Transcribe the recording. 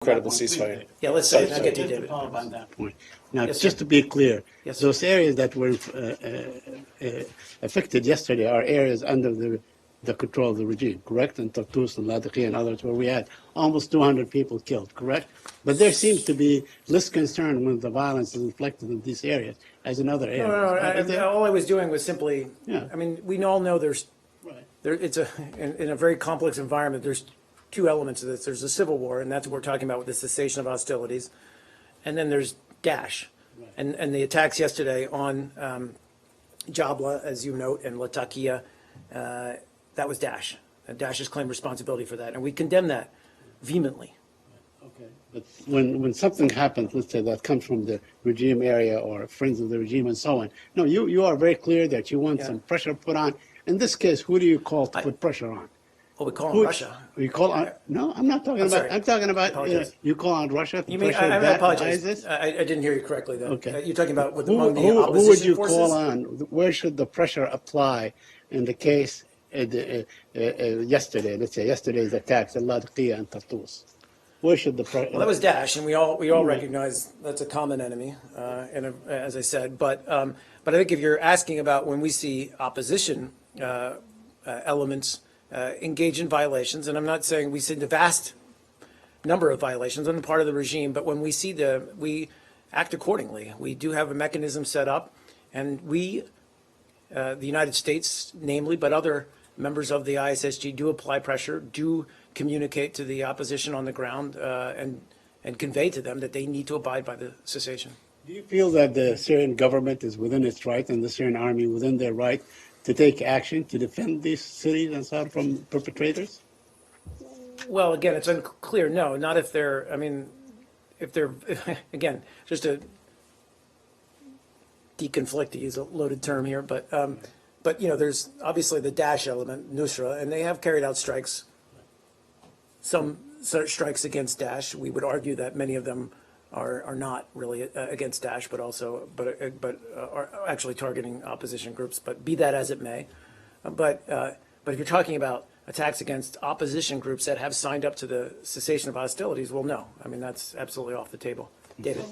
credible ceasefire. Yeah, let's say, I'll get to you, David. Follow up on that point. Now, Yes, just sir. to be clear, Yes, those areas that were affected yesterday are areas under the control of the regime, correct? And Tartus and Latakia and others, where we had almost 200 people killed, correct? But there seems to be less concern when the violence is inflicted in these areas as in other areas. No, all I was doing was simply, Yeah. I mean, we all know there's, Right. it's in a very complex environment, there's two elements of this. There's the civil war, and that's what we're talking about with the cessation of hostilities. And then there's Daesh. Right. And the attacks yesterday on Jabla, as you note, and Latakia, that was Daesh. And Daesh has claimed responsibility for that. And we condemn that vehemently. Okay. But when something happens, let's say that comes from the regime area or friends of the regime and so on, no, you are very clear that you want some pressure put on. In this case, who do you call to put pressure on? Well, we call on Russia. You call on? No, I'm not talking about. sorry. I'm talking about you call on Russia to pressure I that apologize. ISIS? I didn't hear you correctly, though. Okay. You're talking about among the Who opposition would you forces? call on? Where should the pressure apply in the case yesterday? Let's say yesterday's attacks at Latakia and Tartus. Where should the pressure? Well, that was Daesh, and we all recognize that's a common enemy, as I said. But I think if you're asking about when we see opposition elements engage in violations, and I'm not saying we see the vast number of violations on the part of the regime, but when we see we act accordingly. We do have a mechanism set up, and we, the United States, namely, but other members of the ISSG do apply pressure, do communicate to the opposition on the ground, and convey to them that they need to abide by the cessation. Do you feel that the Syrian government is within its right and the Syrian army within their right to take action to defend these cities and so on from perpetrators? Well, again, it's unclear. No, not if they're, I mean, if they're, again, just to deconflict, to use a loaded term here, but you know, there's obviously the Daesh element, Nusra, and they have carried out strikes, some strikes against Daesh. We would argue that many of them are not really against Daesh, but are actually targeting opposition groups. But be that as it may, but if you're talking about attacks against opposition groups that have signed up to the cessation of hostilities, well, no. I mean, that's absolutely off the table. David.